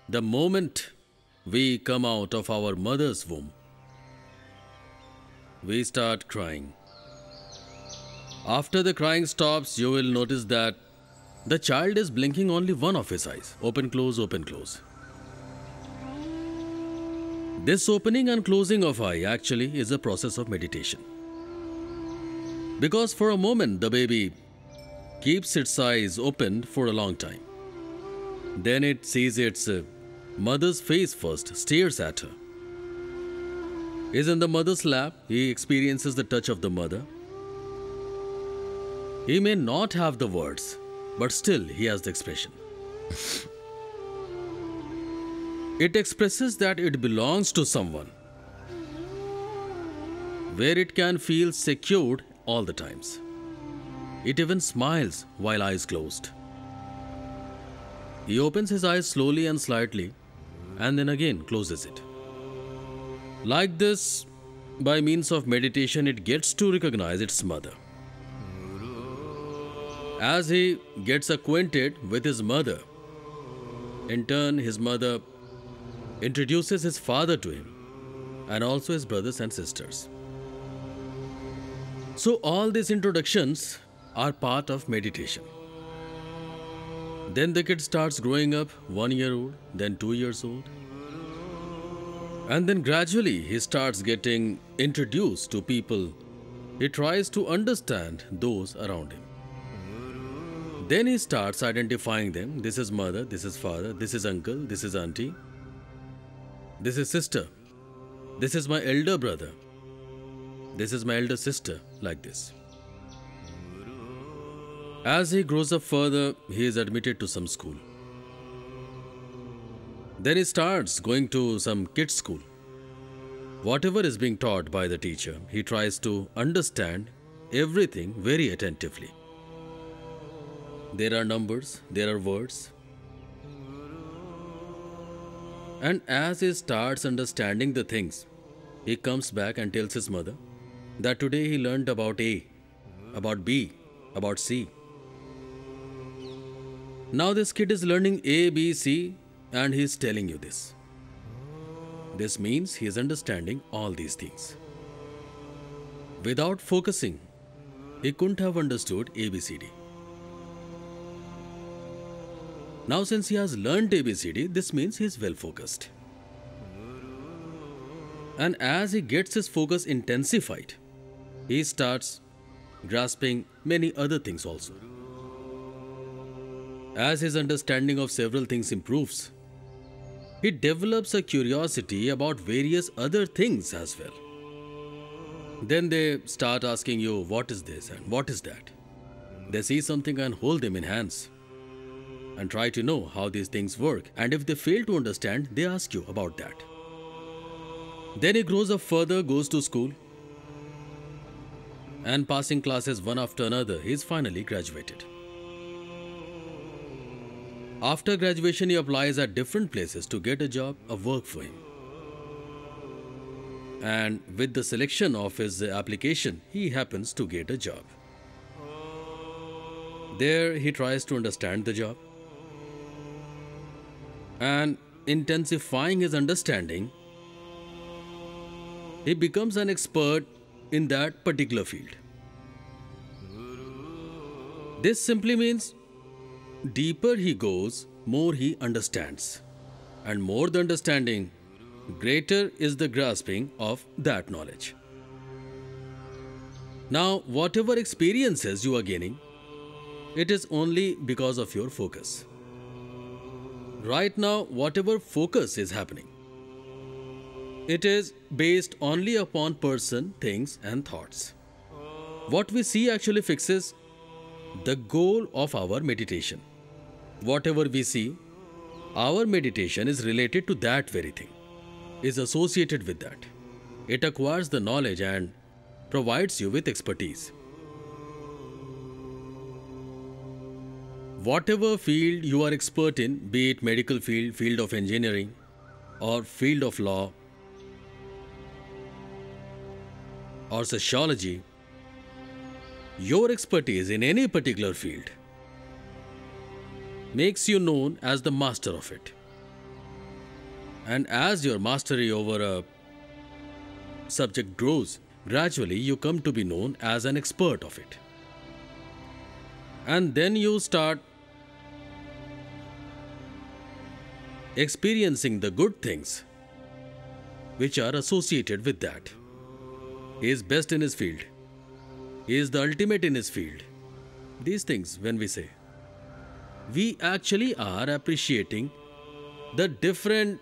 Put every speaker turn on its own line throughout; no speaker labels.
The moment we come out of our mother's womb, we start crying. After the crying stops, you will notice that the child is blinking only one of his eyes. Open, close, open, close. This opening and closing of eye actually is a process of meditation. Because for a moment the baby keeps its eyes open for a long time. Then it sees its mother's face first, stares at her. Is in the mother's lap, he experiences the touch of the mother. He may not have the words, but still he has the expression. It expresses that it belongs to someone, where it can feel secured all the times. It even smiles while eyes closed. He opens his eyes slowly and slightly, and then again closes it. Like this, by means of meditation, it gets to recognize its mother. As he gets acquainted with his mother, in turn, his mother introduces his father to him and also his brothers and sisters. So, all these introductions are part of meditation. Then the kid starts growing up, 1 year old, then 2 years old. And then gradually he starts getting introduced to people. He tries to understand those around him. Then he starts identifying them. This is mother, this is father, this is uncle, this is auntie, this is sister, this is my elder brother, this is my elder sister, like this. As he grows up further, he is admitted to some school. Then he starts going to some kids' school. Whatever is being taught by the teacher, he tries to understand everything very attentively. There are numbers, there are words. And as he starts understanding the things, he comes back and tells his mother that today he learned about A, about B, about C. Now this kid is learning A, B, C, and he is telling you this. This means he is understanding all these things. Without focusing, he couldn't have understood ABCD. Now since he has learned ABCD, this means he is well focused. And as he gets his focus intensified, he starts grasping many other things also. As his understanding of several things improves, he develops a curiosity about various other things as well. Then they start asking you, what is this and what is that? They see something and hold them in hands and try to know how these things work. And if they fail to understand, they ask you about that. Then he grows up further, goes to school, and passing classes one after another, he is finally graduated. After graduation, he applies at different places to get a job, a work for him. And with the selection of his application, he happens to get a job. There, he tries to understand the job. And intensifying his understanding, he becomes an expert in that particular field. This simply means deeper he goes, more he understands. And more the understanding, greater is the grasping of that knowledge. Now, whatever experiences you are gaining, it is only because of your focus. Right now, whatever focus is happening, it is based only upon person, things and thoughts. What we see actually fixes the goal of our meditation. Whatever we see, our meditation is related to that very thing, is associated with that. It acquires the knowledge and provides you with expertise. Whatever field you are expert in, be it medical field, field of engineering, or field of law, or sociology, your expertise in any particular field makes you known as the master of it. And as your mastery over a subject grows, gradually you come to be known as an expert of it. And then you start experiencing the good things which are associated with that. He is best in his field. He is the ultimate in his field. These things, when we say, we actually are appreciating the different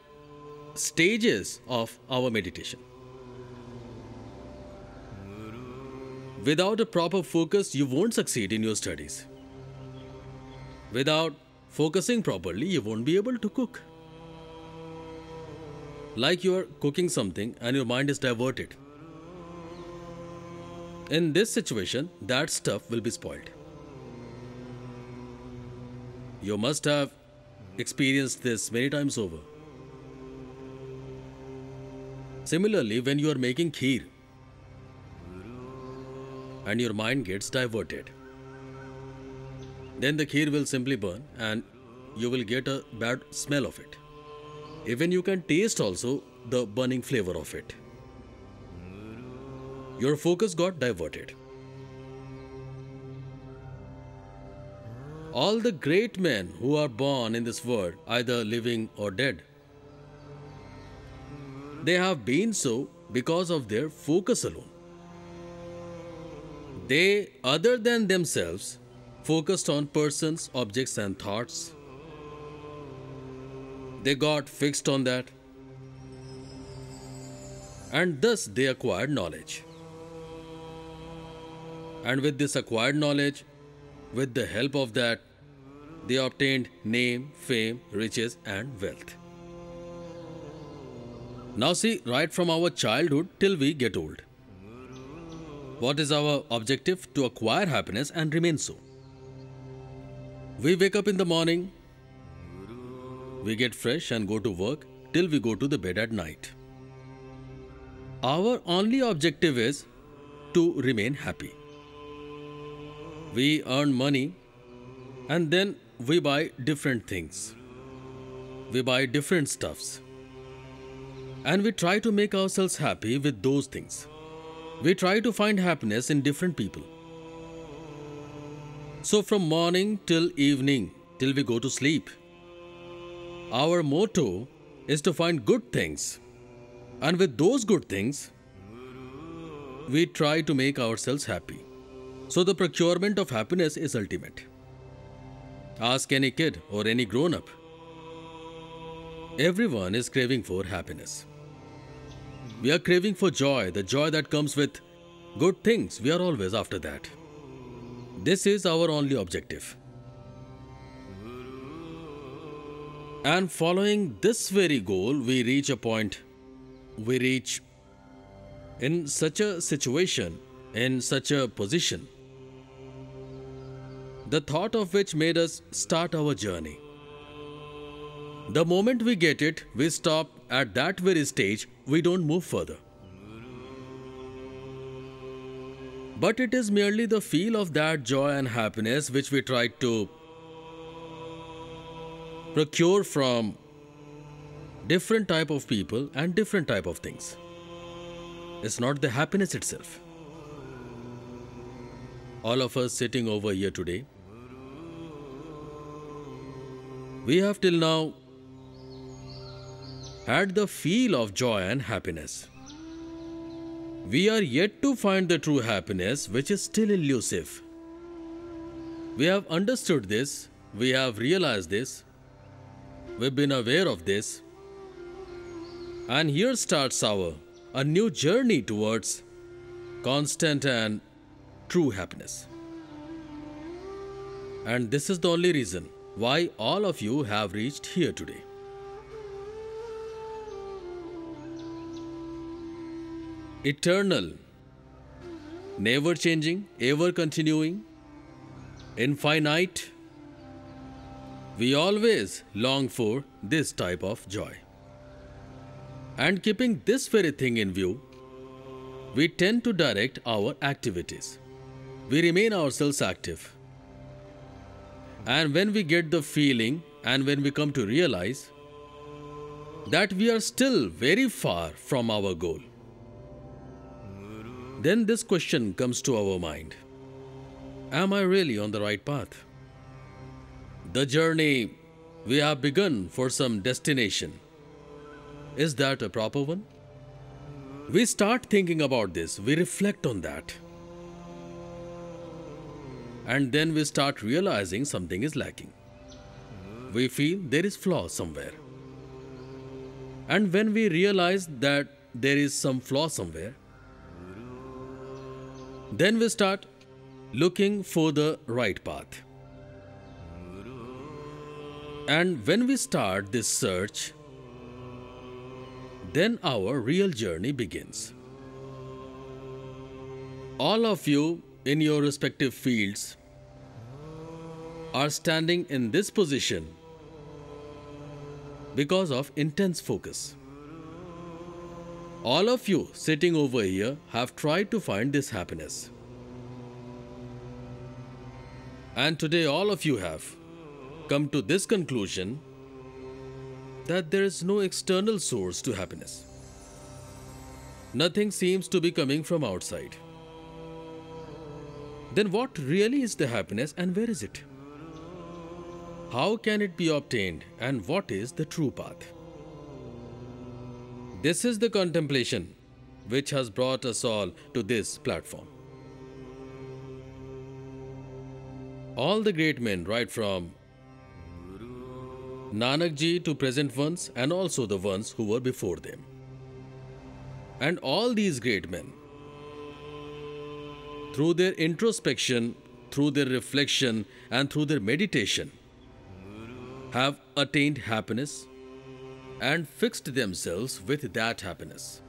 stages of our meditation. Without a proper focus, you won't succeed in your studies. Without focusing properly, you won't be able to cook. Like you are cooking something and your mind is diverted. In this situation, that stuff will be spoiled. You must have experienced this many times over. Similarly, when you are making kheer and your mind gets diverted, then the kheer will simply burn and you will get a bad smell of it. Even you can taste also the burning flavor of it. Your focus got diverted. All the great men who are born in this world, either living or dead, they have been so because of their focus alone. They, other than themselves, focused on persons, objects, and thoughts. They got fixed on that. And thus they acquired knowledge. And with this acquired knowledge, with the help of that, they obtained name, fame, riches, and wealth. Now see, right from our childhood till we get old, what is our objective? To acquire happiness and remain so. We wake up in the morning, we get fresh and go to work till we go to the bed at night. Our only objective is to remain happy. We earn money and then we buy different things. We buy different stuffs. And we try to make ourselves happy with those things. We try to find happiness in different people. So from morning till evening, till we go to sleep, our motto is to find good things. And with those good things, we try to make ourselves happy. So the procurement of happiness is ultimate. Ask any kid or any grown-up. Everyone is craving for happiness. We are craving for joy, the joy that comes with good things. We are always after that. This is our only objective. And following this very goal, we reach a point. We reach in such a situation, in such a position, the thought of which made us start our journey. The moment we get it, we stop at that very stage, we don't move further. But it is merely the feel of that joy and happiness which we try to procure from different type of people and different type of things. It's not the happiness itself. All of us sitting over here today, we have till now had the feel of joy and happiness. We are yet to find the true happiness, which is still elusive. We have understood this, we have realized this, we've been aware of this, and here starts a new journey towards constant and true happiness. And this is the only reason why all of you have reached here today. Eternal, never changing, ever continuing, infinite, we always long for this type of joy. And keeping this very thing in view, we tend to direct our activities. We remain ourselves active. And when we get the feeling and when we come to realize that we are still very far from our goal. Then this question comes to our mind: am I really on the right path? The journey we have begun for some destination, is that a proper one? We start thinking about this, we reflect on that. And then we start realizing something is lacking. We feel there is flaw somewhere. And when we realize that there is some flaw somewhere, then we start looking for the right path. And when we start this search, then our real journey begins. All of you in your respective fields are standing in this position because of intense focus. All of you sitting over here have tried to find this happiness. And today all of you have come to this conclusion that there is no external source to happiness. Nothing seems to be coming from outside. Then what really is the happiness and where is it? How can it be obtained and what is the true path? This is the contemplation which has brought us all to this platform. All the great men, right from Nanak Ji to present ones and also the ones who were before them. And all these great men, through their introspection, through their reflection and through their meditation, have attained happiness and fixed themselves with that happiness.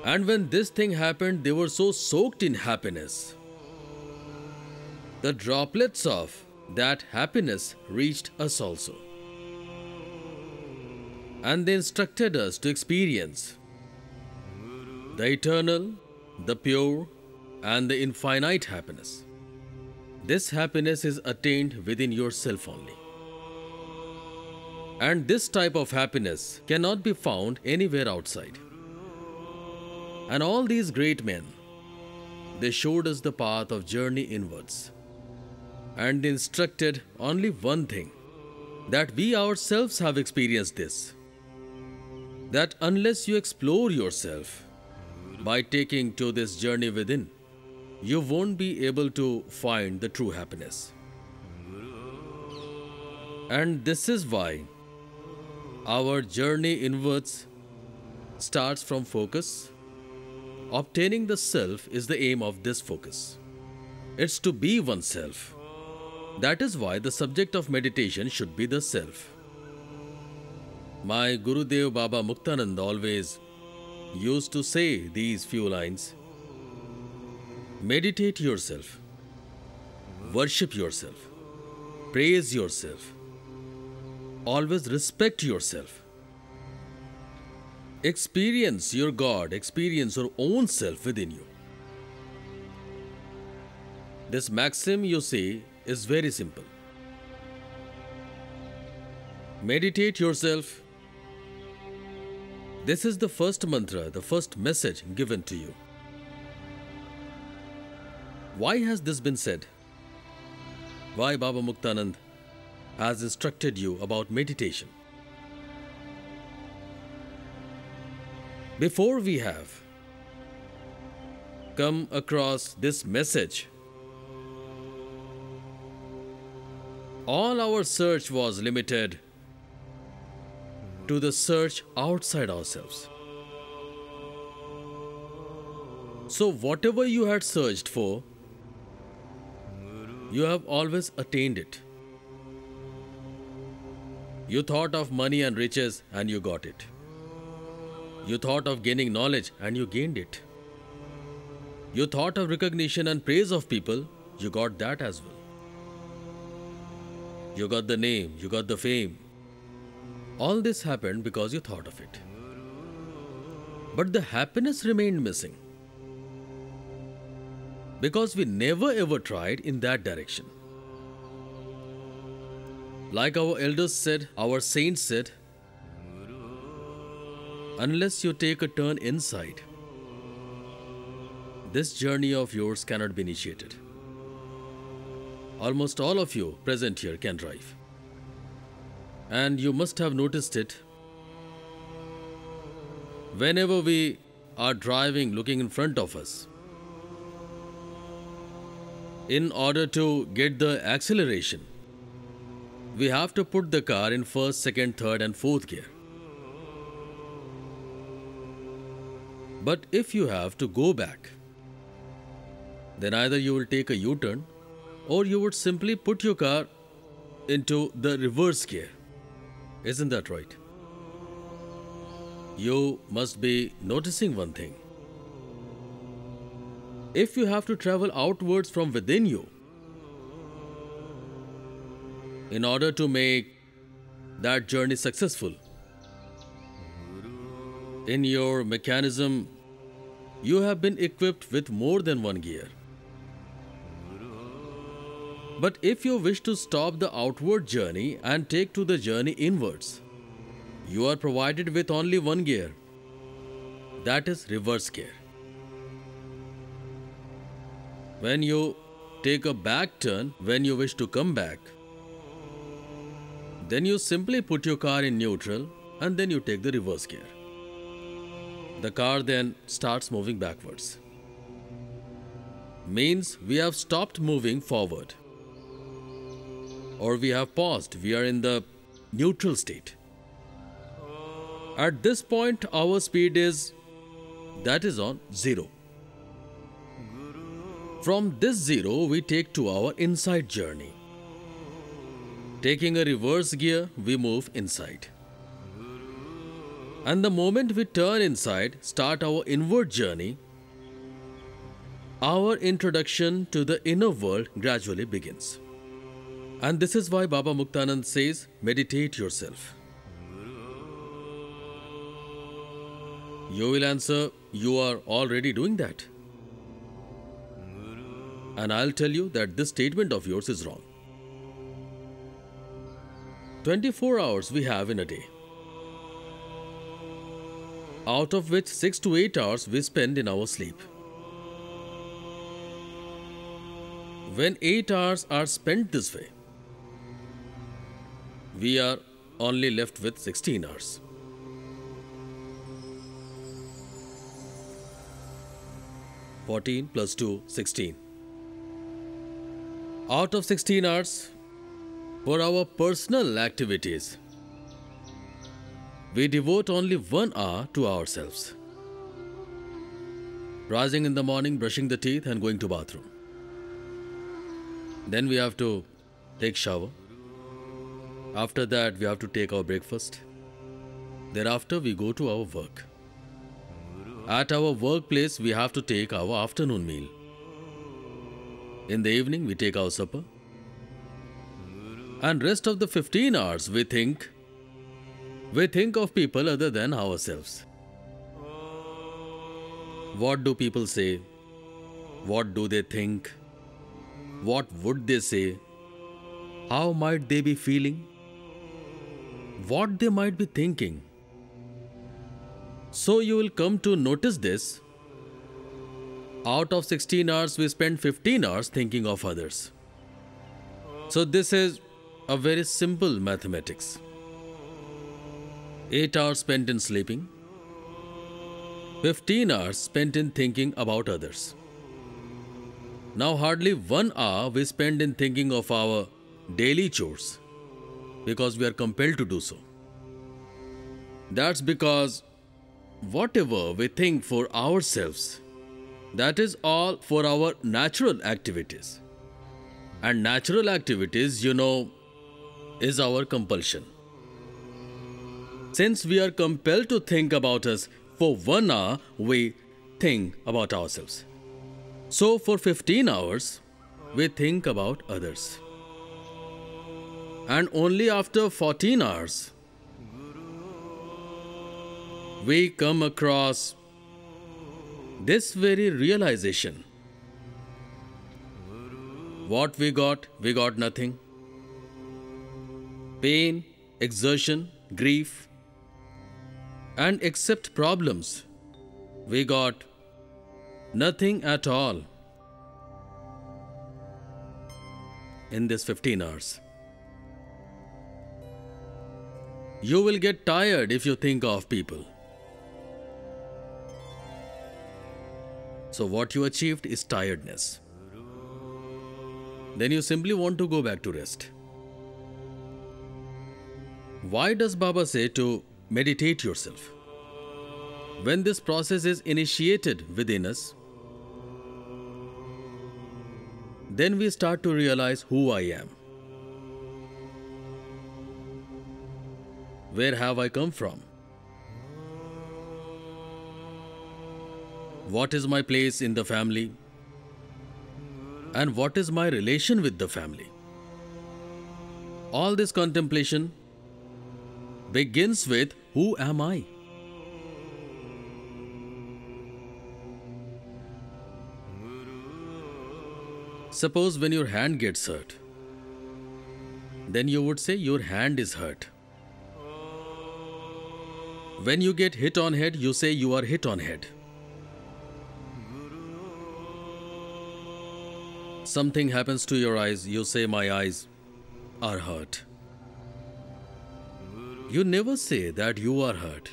And when this thing happened, they were so soaked in happiness. The droplets of that happiness reached us also. And they instructed us to experience the eternal, the pure, and the infinite happiness. This happiness is attained within yourself only. And this type of happiness cannot be found anywhere outside. And all these great men, they showed us the path of journey inwards. And they instructed only one thing, that we ourselves have experienced this. That unless you explore yourself by taking to this journey within, you won't be able to find the true happiness. And this is why our journey inwards starts from focus. Obtaining the self is the aim of this focus. It's to be oneself. That is why the subject of meditation should be the self. My Gurudev Baba Muktanand always used to say these few lines: meditate yourself, worship yourself, praise yourself, always respect yourself. Experience your God, experience your own self within you. This maxim you see is very simple. Meditate yourself. This is the first mantra, the first message given to you. Why has this been said? Why Baba Muktanand has instructed you about meditation? Before we have come across this message, all our search was limited to the search outside ourselves. So whatever you had searched for, you have always attained it. You thought of money and riches and you got it. You thought of gaining knowledge and you gained it. You thought of recognition and praise of people, you got that as well. You got the name, you got the fame. All this happened because you thought of it. But the happiness remained missing. Because we never ever tried in that direction. Like our elders said, our saints said, Unless you take a turn inside, this journey of yours cannot be initiated. Almost all of you present here can drive. And you must have noticed it. Whenever we are driving looking in front of us, in order to get the acceleration, we have to put the car in first, second, third and fourth gear. But if you have to go back, then either you will take a U-turn or you would simply put your car into the reverse gear. Isn't that right? You must be noticing one thing. If you have to travel outwards from within you, in order to make that journey successful, in your mechanism, you have been equipped with more than one gear. But if you wish to stop the outward journey and take to the journey inwards, you are provided with only one gear. That is reverse gear. When you take a back turn, when you wish to come back, then you simply put your car in neutral and then you take the reverse gear. The car then starts moving backwards. Means we have stopped moving forward. Or we have paused, we are in the neutral state. At this point, our speed is on 0. From this 0, we take to our inside journey. Taking a reverse gear, we move inside. And the moment we turn inside, start our inward journey, our introduction to the inner world gradually begins. And this is why Baba Muktanand says, meditate yourself. You will answer, you are already doing that. And I'll tell you that this statement of yours is wrong. 24 hours we have in a day, out of which 6 to 8 hours we spend in our sleep. When 8 hours are spent this way, we are only left with 16 hours. (14 plus 2, 16). Out of 16 hours, for our personal activities, we devote only 1 hour to ourselves. Rising in the morning, brushing the teeth and going to bathroom. Then we have to take shower. After that, we have to take our breakfast. Thereafter, we go to our work. At our workplace, we have to take our afternoon meal. In the evening, we take our supper. And rest of the 15 hours, we think of people other than ourselves. What do people say? What do they think? What would they say? How might they be feeling? What they might be thinking? So you will come to notice this. Out of 16 hours, we spend 15 hours thinking of others. So this is a very simple mathematics. 8 hours spent in sleeping, 15 hours spent in thinking about others. Now hardly 1 hour we spend in thinking of our daily chores because we are compelled to do so. That's because whatever we think for ourselves, that is all for our natural activities. And natural activities, is our compulsion. Since we are compelled to think about us, for 1 hour we think about ourselves. So for 15 hours, we think about others. And only after 14 hours, we come across this very realization. What we got nothing. Pain, exertion, grief, And except problems, we got nothing at all in this 15 hours. You will get tired if you think of people. So what you achieved is tiredness. Then you simply want to go back to rest. Why does Baba say to meditate yourself? When this process is initiated within us, then we start to realize who I am. Where have I come from? What is my place in the family? And what is my relation with the family? All this contemplation begins with who am I? Suppose when your hand gets hurt, then you would say your hand is hurt. When you get hit on head, you say you are hit on head. Something happens to your eyes, you say my eyes are hurt. You never say that you are hurt.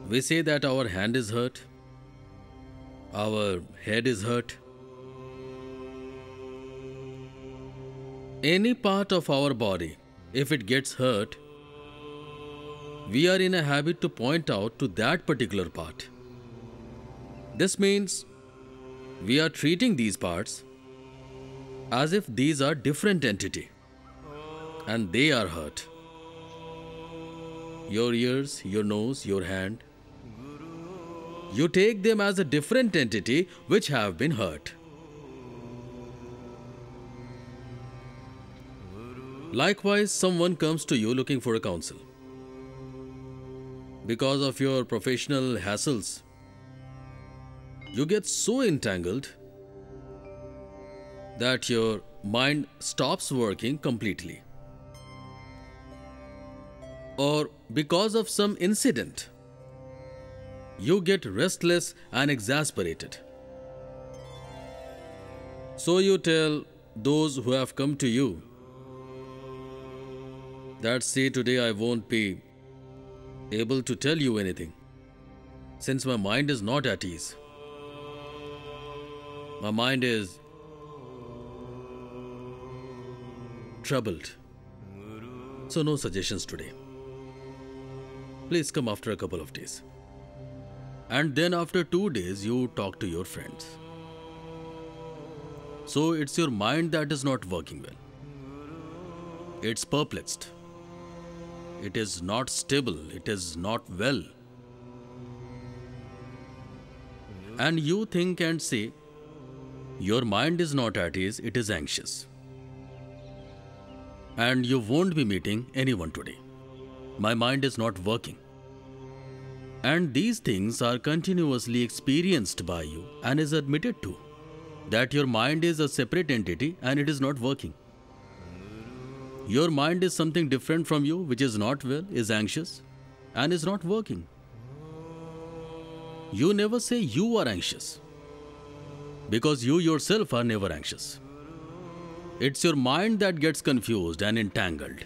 We say that our hand is hurt, our head is hurt. Any part of our body, if it gets hurt, we are in a habit to point out to that particular part. This means we are treating these parts as if these are different entity and they are hurt. Your ears, your nose, your hand, you take them as a different entity which have been hurt. Likewise, someone comes to you looking for a counsel. Because of your professional hassles, you get so entangled that your mind stops working completely. Or because of some incident, you get restless and exasperated. So you tell those who have come to you that, see, today I won't be able to tell you anything, since my mind is not at ease. My mind is troubled. So no suggestions today. Please come after a couple of days. And then after 2 days, you talk to your friends. So it's your mind that is not working well. It's perplexed. It is not stable. It is not well. And you think and say, your mind is not at ease, it is anxious. And you won't be meeting anyone today. My mind is not working. And these things are continuously experienced by you and is admitted to, that your mind is a separate entity and it is not working. Your mind is something different from you, which is not well, is anxious, and is not working. You never say you are anxious, because you yourself are never anxious. It's your mind that gets confused and entangled.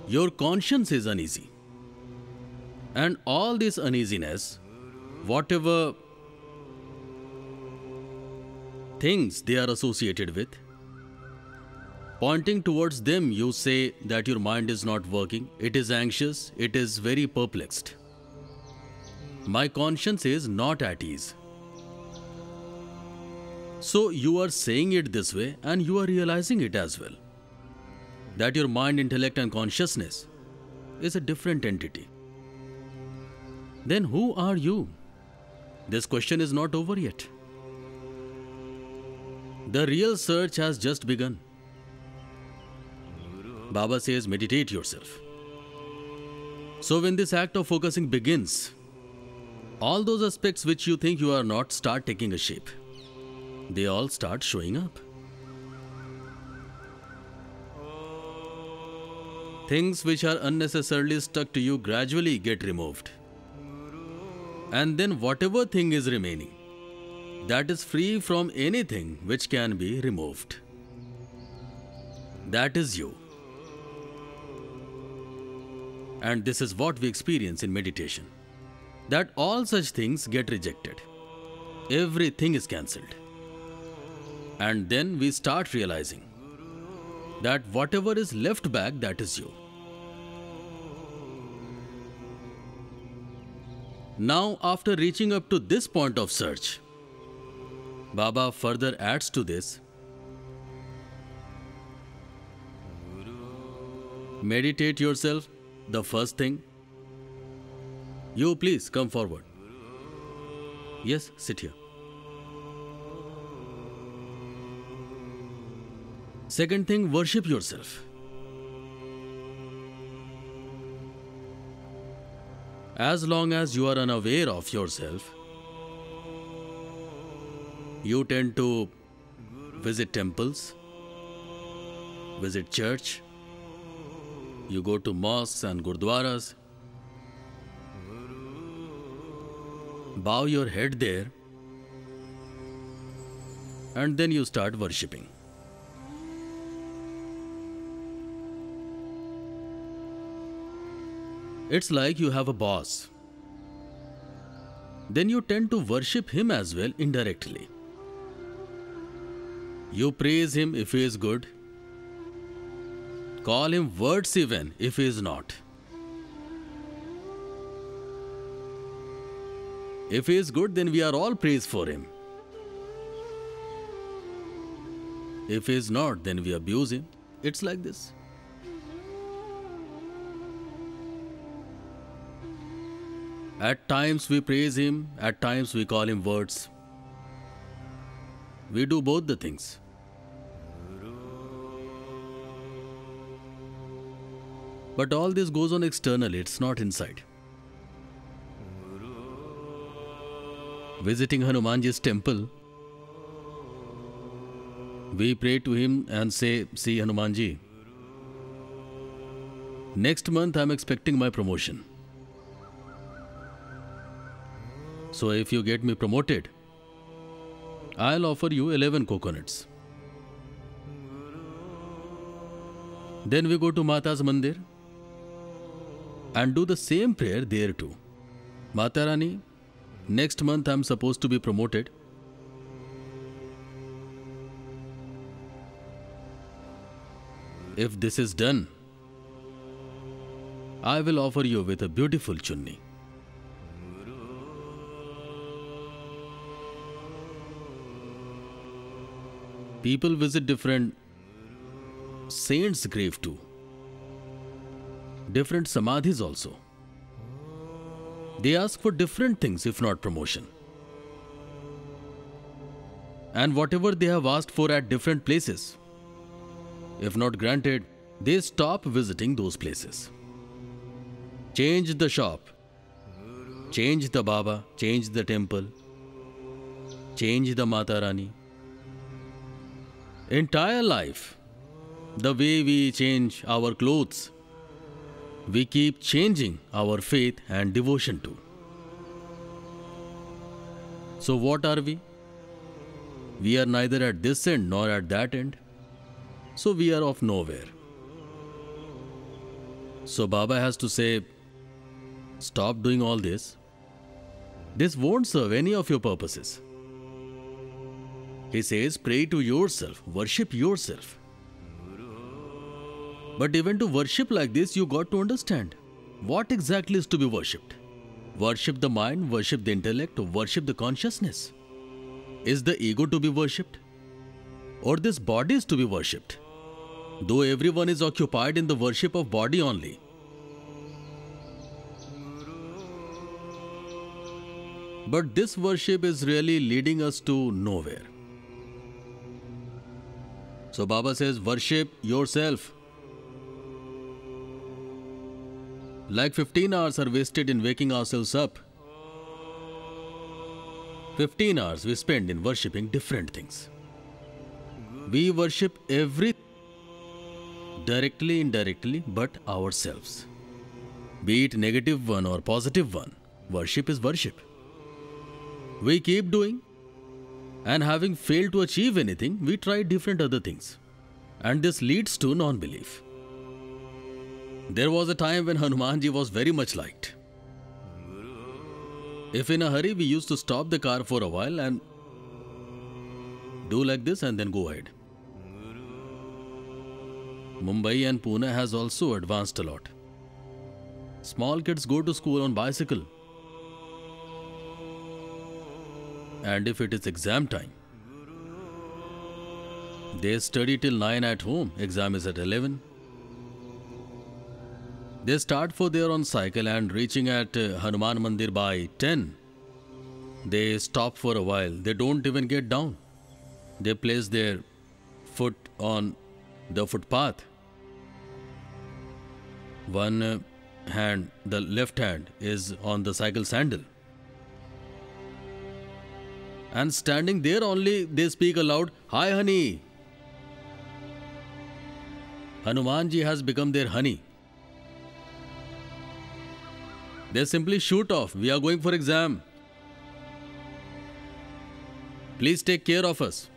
Your conscience is uneasy. And all this uneasiness, whatever things they are associated with, pointing towards them, you say that your mind is not working, it is anxious, it is very perplexed. My conscience is not at ease. So you are saying it this way and you are realizing it as well, that your mind, intellect and consciousness is a different entity. Then who are you? This question is not over yet. The real search has just begun. Baba says, meditate yourself. So when this act of focusing begins, all those aspects which you think you are not start taking a shape. They all start showing up. Things which are unnecessarily stuck to you gradually get removed. And then whatever thing is remaining, that is free from anything which can be removed. That is you. And this is what we experience in meditation. That all such things get rejected. Everything is cancelled. And then we start realizing that whatever is left back, that is you. Now, after reaching up to this point of search, Baba further adds to this. Meditate yourself, the first thing. You please come forward. Yes, sit here. Second thing, worship yourself. As long as you are unaware of yourself, you tend to visit temples, visit church, you go to mosques and gurdwaras, bow your head there, and then you start worshipping. It's like you have a boss. Then you tend to worship him as well indirectly. You praise him if he is good. Call him words even if he is not. If he is good, then we are all praised for him. If he is not, then we abuse him. It's like this. At times we praise him, at times we call him words. We do both the things. But all this goes on externally, it's not inside. Visiting Hanumanji's temple, we pray to him and say, see Hanumanji, next month I am expecting my promotion. So if you get me promoted, I'll offer you 11 coconuts. Then we go to Mata's Mandir and do the same prayer there too. Mata Rani, next month I'm supposed to be promoted. If this is done, I will offer you with a beautiful chunni. People visit different saints' grave too. Different samadhis also. They ask for different things if not promotion. And whatever they have asked for at different places, if not granted, they stop visiting those places. Change the shop, change the Baba, change the temple, change the Mata Rani. Entire life, the way we change our clothes, we keep changing our faith and devotion too. So what are we? We are neither at this end nor at that end. So we are of nowhere. So Baba has to say, stop doing all this. This won't serve any of your purposes. He says, pray to yourself, worship yourself. But even to worship like this, you got to understand what exactly is to be worshipped. Worship the mind, worship the intellect, worship the consciousness. Is the ego to be worshipped? Or this body is to be worshipped? Though everyone is occupied in the worship of body only. But this worship is really leading us to nowhere. So Baba says, worship yourself. Like 15 hours are wasted in waking ourselves up. 15 hours we spend in worshipping different things. We worship everything directly, indirectly, but ourselves. Be it negative one or positive one, worship is worship. We keep doing, and having failed to achieve anything, we try different other things. And this leads to non-belief. There was a time when Hanumanji was very much liked. If in a hurry, we used to stop the car for a while and do like this and then go ahead. Mumbai and Pune has also advanced a lot. Small kids go to school on bicycle. And if it is exam time, they study till 9 at home, exam is at 11. They start for their own cycle and reaching at Hanuman Mandir by 10. They stop for a while, they don't even get down. They place their foot on the footpath. One hand, the left hand, is on the cycle sandal. And standing there only, they speak aloud, "Hi honey." Hanumanji has become their honey. They simply shoot off, "We are going for exam. Please take care of us."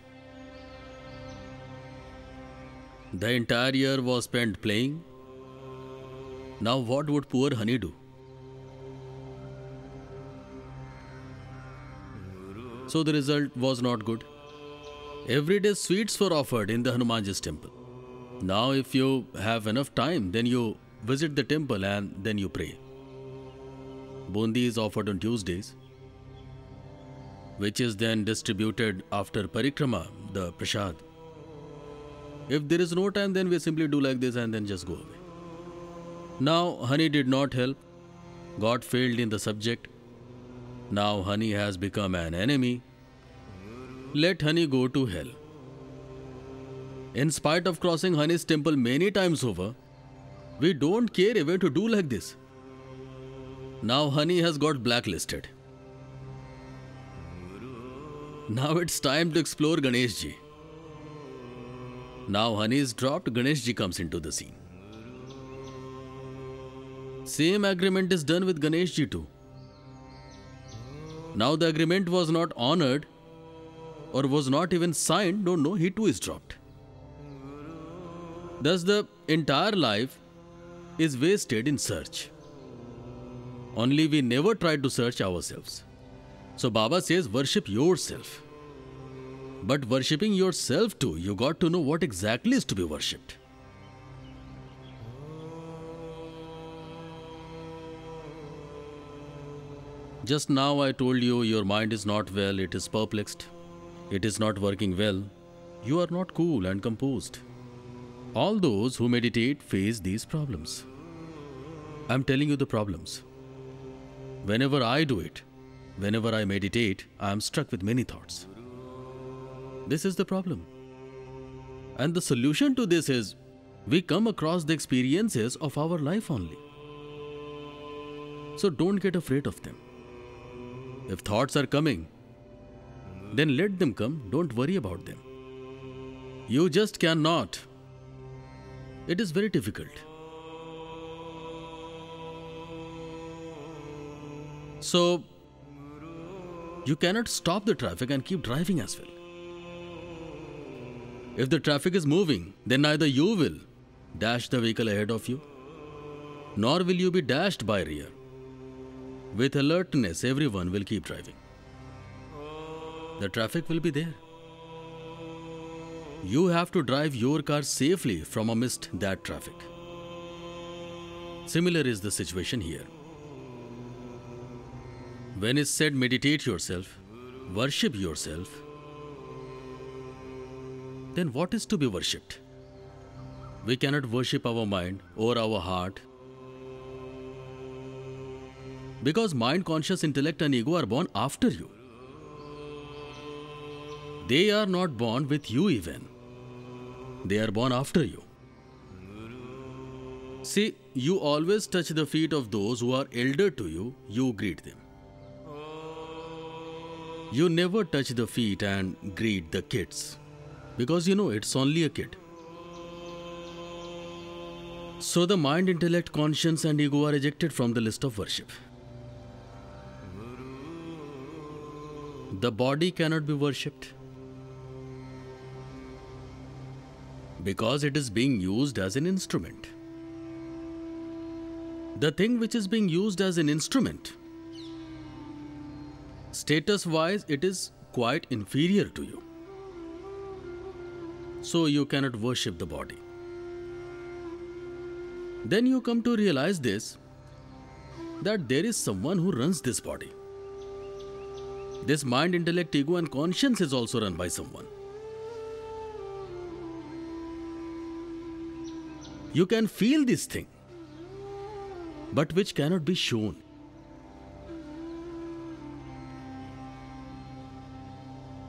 The entire year was spent playing. Now what would poor honey do? So the result was not good. Every day sweets were offered in the Hanumanji's temple. Now if you have enough time, then you visit the temple and then you pray. Bundi is offered on Tuesdays, which is then distributed after parikrama, the prasad. If there is no time, then we simply do like this and then just go away. Now honey did not help. God failed in the subject. Now honey has become an enemy. Let honey go to hell. In spite of crossing honey's temple many times over, we don't care even to do like this. Now honey has got blacklisted. Now it's time to explore Ganeshji. Now honey is dropped, Ganeshji comes into the scene. Same agreement is done with Ganeshji too. Now the agreement was not honored or was not even signed, don't know, he too is dropped. Thus the entire life is wasted in search. Only we never try to search ourselves. So Baba says worship yourself. But worshipping yourself too, you got to know what exactly is to be worshipped. Just now I told you your mind is not well, it is perplexed. It is not working well. You are not cool and composed. All those who meditate face these problems. I am telling you the problems. Whenever I do it, whenever I meditate, I am struck with many thoughts. This is the problem. And the solution to this is, we come across the experiences of our life only. So don't get afraid of them. If thoughts are coming, then let them come, don't worry about them. You just cannot. It is very difficult. So, you cannot stop the traffic and keep driving as well. If the traffic is moving, then neither you will dash the vehicle ahead of you, nor will you be dashed by rear. With alertness, everyone will keep driving. The traffic will be there. You have to drive your car safely from amidst that traffic. Similar is the situation here. When it's said meditate yourself, worship yourself, then what is to be worshipped? We cannot worship our mind or our heart, because mind, conscious, intellect and ego are born after you. They are not born with you even. They are born after you. See, you always touch the feet of those who are elder to you, you greet them. You never touch the feet and greet the kids, because you know it's only a kid. So the mind, intellect, conscience and ego are ejected from the list of worship. The body cannot be worshipped because it is being used as an instrument. The thing which is being used as an instrument, status-wise, it is quite inferior to you. So you cannot worship the body. Then you come to realize this, that there is someone who runs this body. This mind, intellect, ego and conscience is also run by someone. You can feel this thing, but which cannot be shown.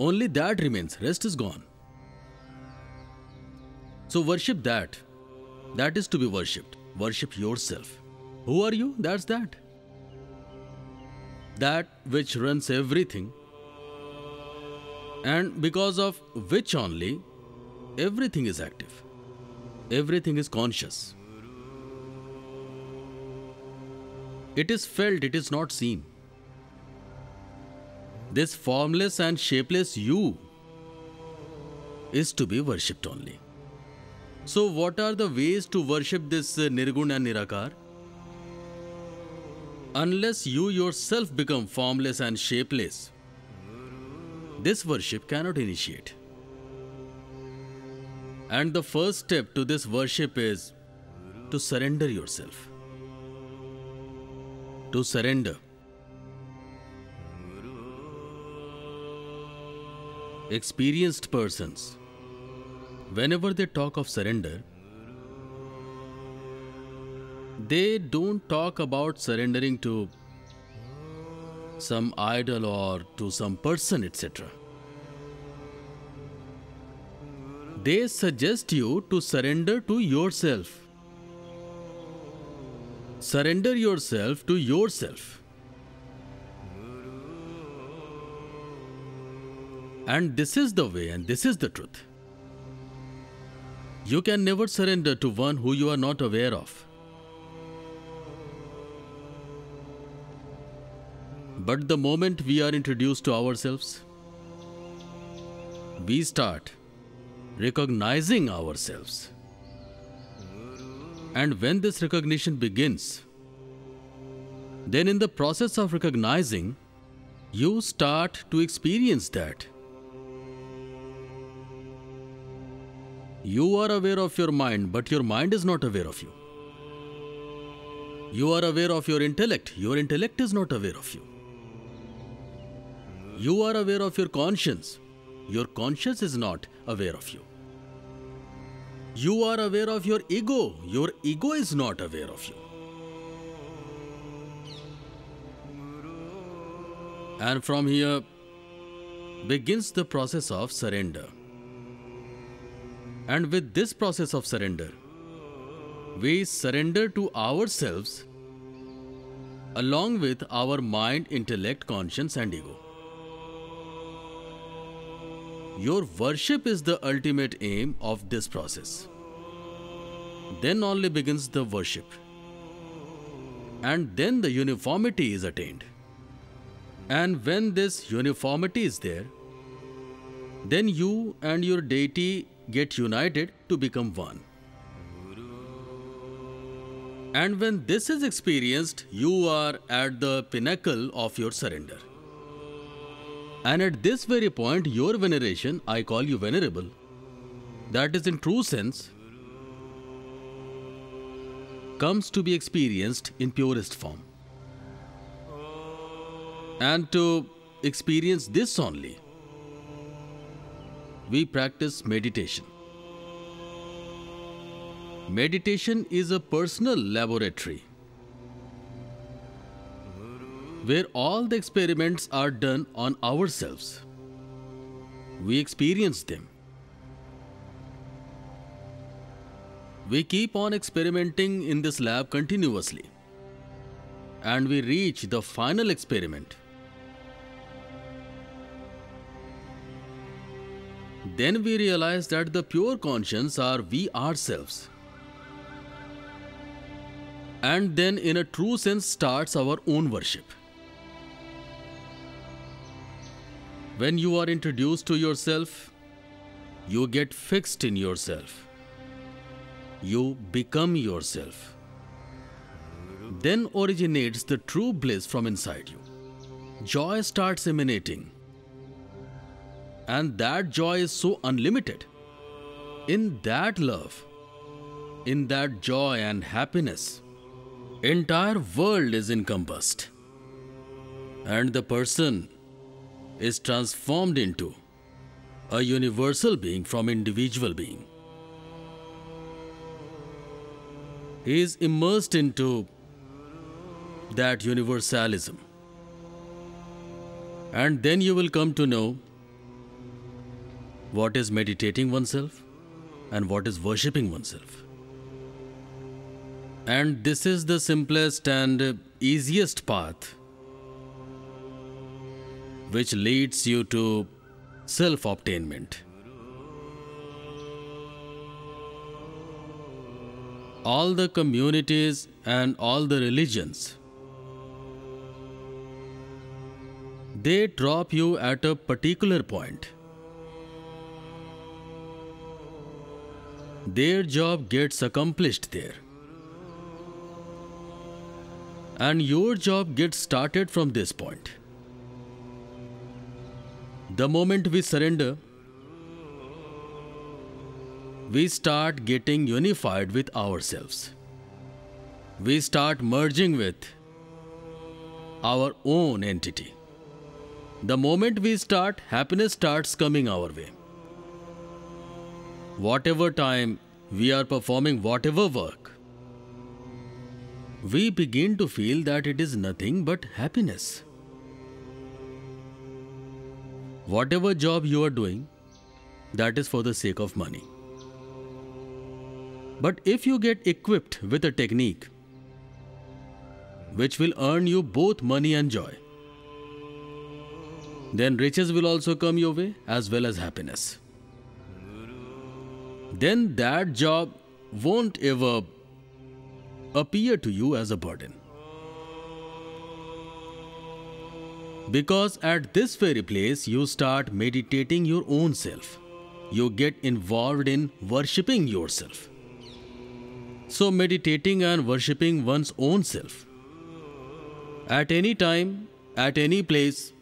Only that remains, rest is gone. So worship that. That is to be worshipped. Worship yourself. Who are you? That's that. That which runs everything, and because of which only everything is active. Everything is conscious. It is felt, it is not seen. This formless and shapeless you is to be worshipped only. So what are the ways to worship this Nirgun and Nirakar? Unless you yourself become formless and shapeless, this worship cannot initiate. And the first step to this worship is to surrender yourself. To surrender. Experienced persons, whenever they talk of surrender, they don't talk about surrendering to some idol or to some person, etc. They suggest you to surrender to yourself. Surrender yourself to yourself. And this is the way and this is the truth. You can never surrender to one who you are not aware of. But the moment we are introduced to ourselves, we start recognizing ourselves. And when this recognition begins, then in the process of recognizing, you start to experience that. You are aware of your mind, but your mind is not aware of you. You are aware of your intellect is not aware of you. You are aware of your conscience is not aware of you. You are aware of your ego is not aware of you. And from here begins the process of surrender. And with this process of surrender, we surrender to ourselves along with our mind, intellect, conscience and ego. Your worship is the ultimate aim of this process. Then only begins the worship. And then the uniformity is attained. And when this uniformity is there, then you and your deity get united to become one. And when this is experienced, you are at the pinnacle of your surrender. And at this very point, your veneration, I call you venerable, that is in true sense, comes to be experienced in purest form. And to experience this only, we practice meditation. Meditation is a personal laboratory where all the experiments are done on ourselves. We experience them. We keep on experimenting in this lab continuously, and we reach the final experiment. Then we realize that the pure conscience are we ourselves. and then in a true sense starts our own worship. When you are introduced to yourself, you get fixed in yourself. You become yourself. Then originates the true bliss from inside you. Joy starts emanating. And that joy is so unlimited. In that love, in that joy and happiness, entire world is encompassed. And the person is transformed into a universal being from individual being. He is immersed into that universalism. And then you will come to know what is meditating oneself and what is worshipping oneself. And this is the simplest and easiest path which leads you to self-obtainment. All the communities and all the religions, they drop you at a particular point. Their job gets accomplished there. And your job gets started from this point. The moment we surrender, we start getting unified with ourselves. We start merging with our own entity. The moment we start, happiness starts coming our way. Whatever time we are performing whatever work, we begin to feel that it is nothing but happiness. Whatever job you are doing, that is for the sake of money. But if you get equipped with a technique which will earn you both money and joy, then riches will also come your way as well as happiness. Then that job won't ever appear to you as a burden. Because at this very place you start meditating your own self. You get involved in worshipping yourself. So meditating and worshipping one's own self, at any time, at any place,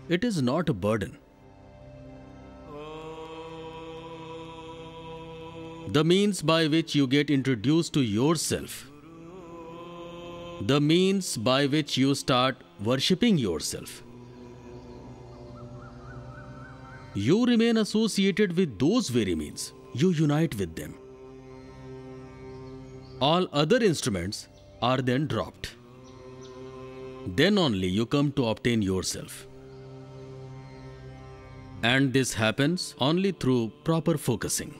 it is not a burden. The means by which you get introduced to yourself, the means by which you start worshipping yourself, you remain associated with those very means. You unite with them. All other instruments are then dropped. Then only you come to obtain yourself. And this happens only through proper focusing.